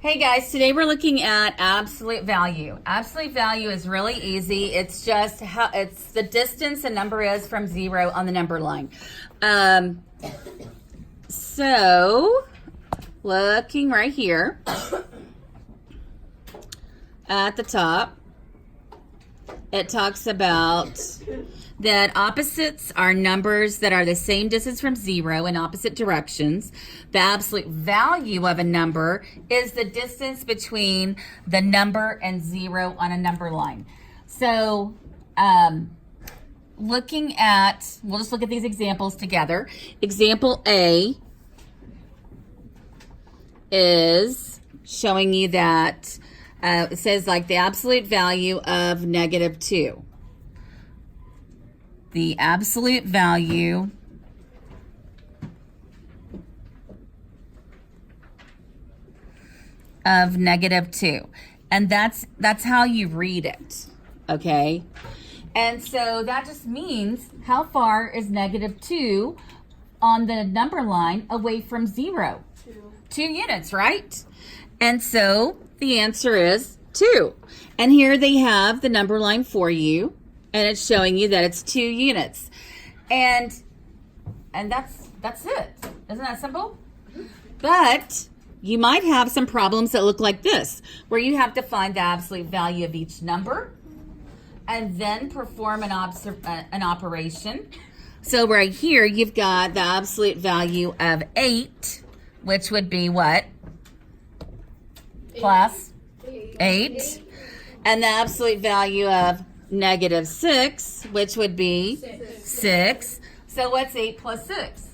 Hey guys, today we're looking at absolute value. Absolute value is really easy. It's just how it's the distance a number is from zero on the number line. So looking right here at the top, it talks about that opposites are numbers that are the same distance from zero in opposite directions. The absolute value of a number is the distance between the number and zero on a number line. So we'll just look at these examples together. Example A is showing you that it says like the absolute value of -2. The absolute value of -2. And that's how you read it, okay? And so that just means how far is -2 on the number line away from zero? 2 units, right? And so the answer is 2. And here they have the number line for you. And it's showing you that it's 2 units. And that's it. Isn't that simple? But you might have some problems that look like this, where you have to find the absolute value of each number and then perform an operation. So right here, you've got the absolute value of 8, which would be what? Class? 8. And the absolute value of -6, which would be 6. So what's 8 plus 6?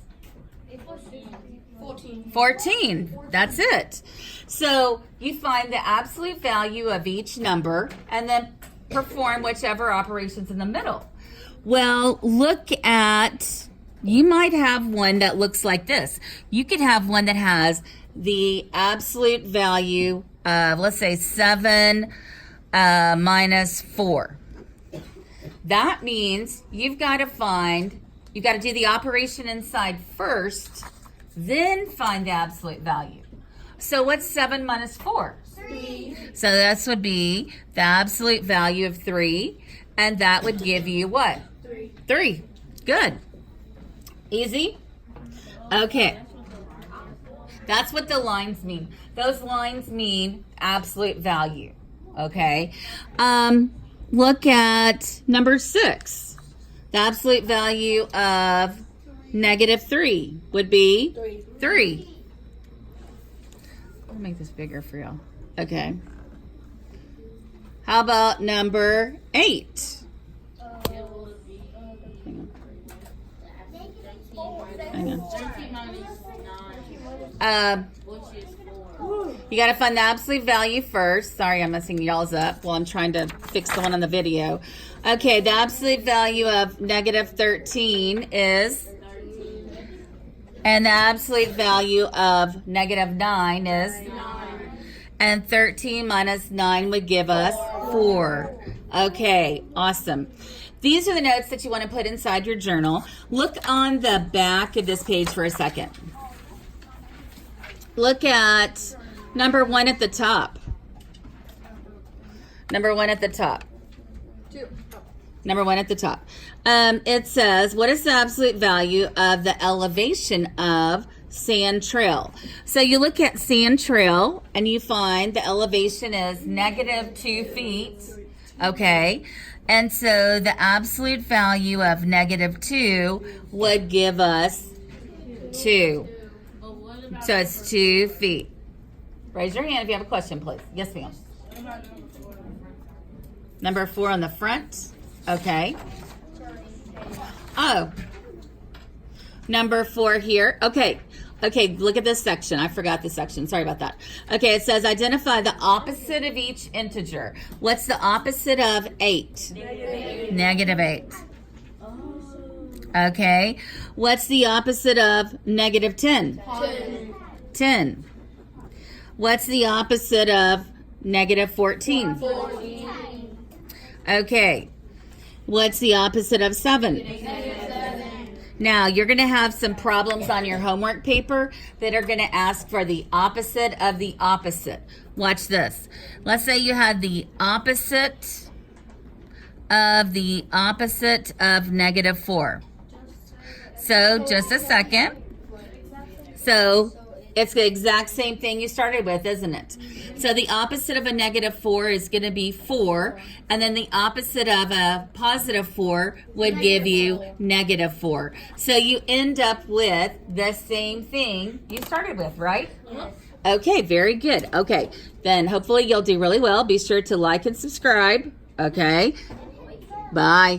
14. That's it. So you find the absolute value of each number and then perform whichever operations in the middle. Well, you might have one that looks like this. You could have one that has the absolute value of, let's say, 7 minus 4. That means you've got to do the operation inside first, then find the absolute value. So what's 7 minus 4? 3. So this would be the absolute value of 3, and that would give you what? 3. 3. Good. Easy? Okay. That's what the lines mean. Those lines mean absolute value. Okay. Look at number 6. The absolute value of -3 would be 3. I'll make this bigger for y'all. Okay. How about number 8? Hang on. You got to find the absolute value first. Sorry, I'm messing y'all's up while I'm trying to fix the one on the video. Okay, the absolute value of -13 is, and the absolute value of -9 is, and 13 minus 9 would give us 4. Okay, awesome. These are the notes that you want to put inside your journal. Look on the back of this page for a second. Look at number 1 at the top. Number 1 at the top. 2. Number 1 at the top. It says, what is the absolute value of the elevation of Sand Trail? So you look at Sand Trail and you find the elevation is -2 feet. Okay. And so the absolute value of -2 would give us 2. So it's 2 feet. Raise your hand if you have a question, please. Yes, ma'am. Number 4 on the front. Okay. Oh. Number 4 here. Okay. Okay, look at this section. I forgot this section. Sorry about that. Okay, it says identify the opposite of each integer. What's the opposite of 8? -8. Okay. What's the opposite of -10? 10. What's the opposite of -14? 14. Okay. What's the opposite of 7? Now, you're going to have some problems on your homework paper that are going to ask for the opposite of the opposite. Watch this. Let's say you had the opposite of -4. So, just a second. So, it's the exact same thing you started with, isn't it? So the opposite of a -4 is going to be 4, and then the opposite of a +4 would give you -4. So you end up with the same thing you started with, right? Yes. Okay, very good. Okay, then hopefully you'll do really well. Be sure to like and subscribe. Okay, bye.